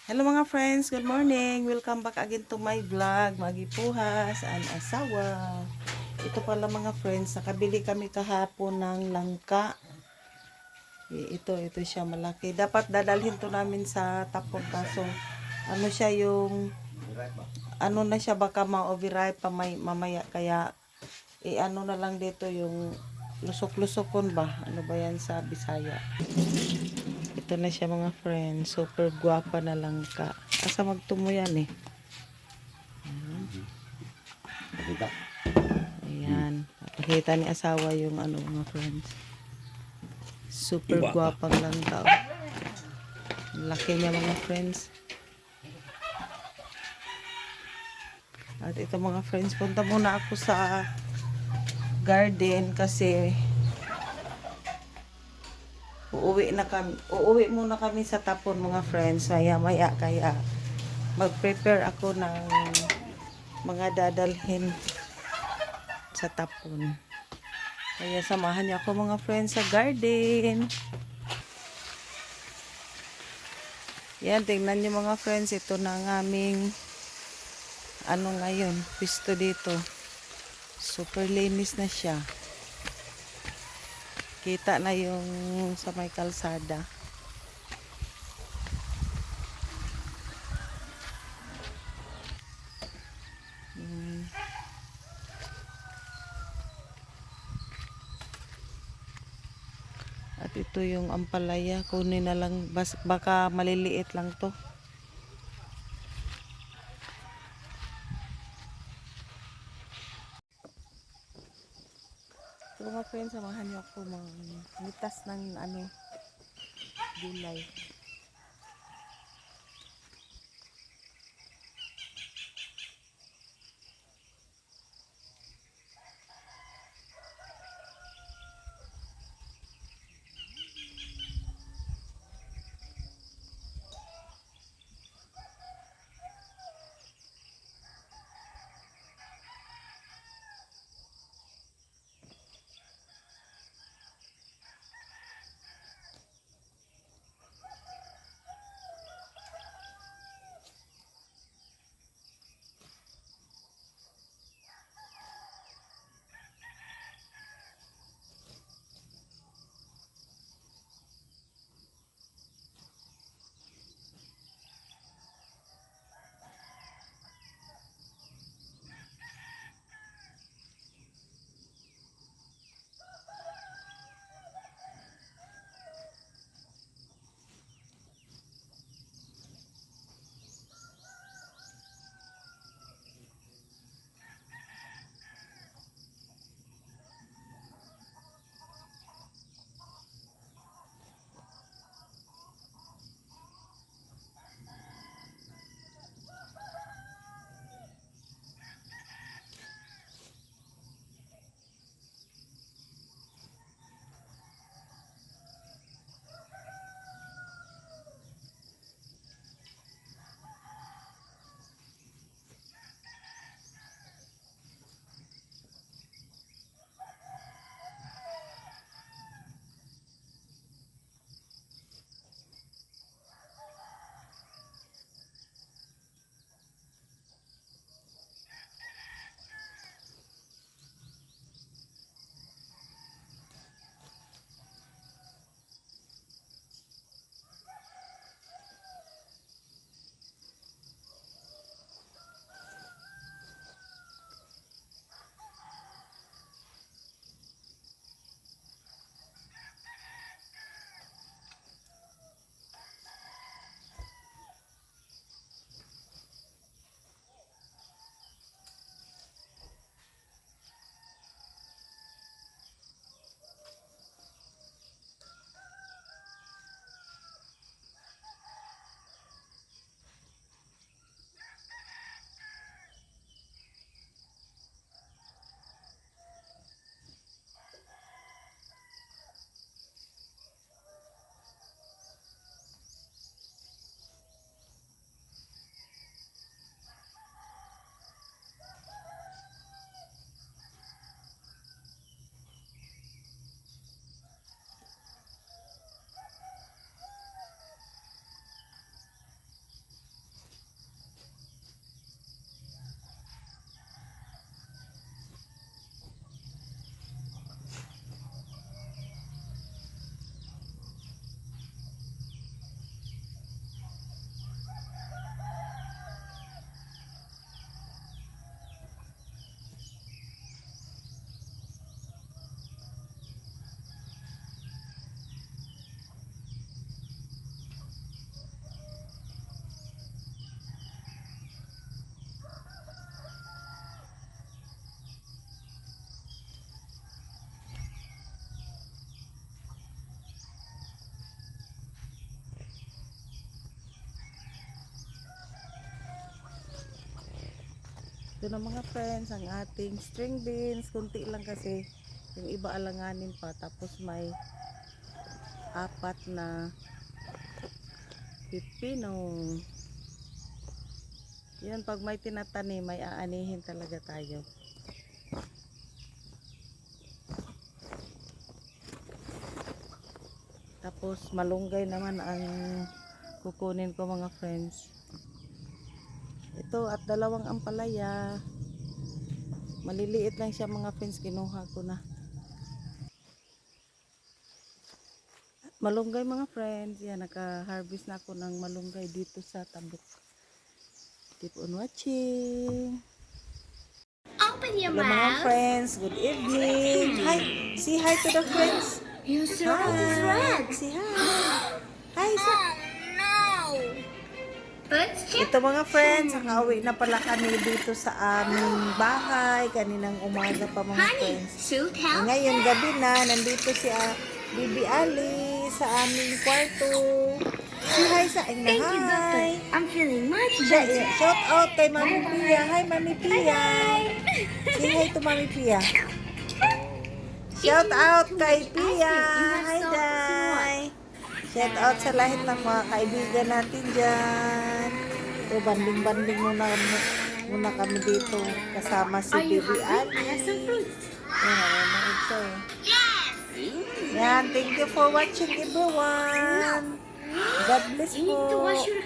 Hello mga friends, good morning. Welcome back again to my vlog. Magipuhas ang asawa. Ito pala mga friends, nakabili kami kahapon ng langka. Ito siya malaki. Dapat dadalhin to namin sa tapon kaso ano siya yung ano na siya baka ma-overripe pa mamaya kaya ano na lang dito yung lusok-lusokon ba? Ano ba yan sa Bisaya? Ito na siya mga friends. Super guwapa na langka. Asa magtumo yan eh. Ayan. Nakita ni asawa yung ano mga friends. Super guwapang langka. Laki niya mga friends. At ito mga friends, punta muna ako sa garden kasi uuwi muna kami sa tapon mga friends. Maya kaya mag-prepare ako ng mga dadalhin sa tapon. Kaya samahan niyo ako mga friends sa garden. Yan, tingnan niyo mga friends, ito na ang aming ano ngayon, pisto dito. Super linis na siya. Kita na yung sa may kalsada. At ito yung ampalaya. Kunin na lang, baka maliliit lang to. So mga friends, samahan niyo ako mitas ng ano, gulay. Ito na mga friends, ang ating string beans. Kunti lang kasi. Yung iba alanganin pa. Tapos may 4 na pipino. Yan, pag may tinatanim, may aanihin talaga tayo. Tapos malunggay naman ang kukunin ko mga friends. Ito at 2 ampalaya. Maliliit lang siya mga friends, kinuha ko na. Malunggay mga friends, yan, naka-harvest na ako ng malunggay dito sa tabok. Keep on watching. Open your Hello mga mouth. friends, good evening. Hi, say hi to the friends. Your surprise is red. Say hi. Hi, sa. No. Let's check. Ito mga friends, nakauwi na pala kami dito sa aming bahay. Kaninang umaga pa mga Honey, friends. suit Eh, house. ngayon gabi na, nandito si Bibi Ali sa aming kwarto. Say hi sa inyo. Thank you, Doctor. Hi. I'm feeling much Siya, better. shout out kay Mami Pia. Hi Mami Pia. Say hi to Mami Pia. Shout out kay Pia. Hi Day. Shout out sa lahat ng mga kaibigan natin dyan. Ito, banding-banding muna kami dito. Kasama si Are you Bibi hungry? I have some Ali. fruit. Yan, nanonood siya eh. Yan, thank you for watching everyone. God bless You need to wash po. your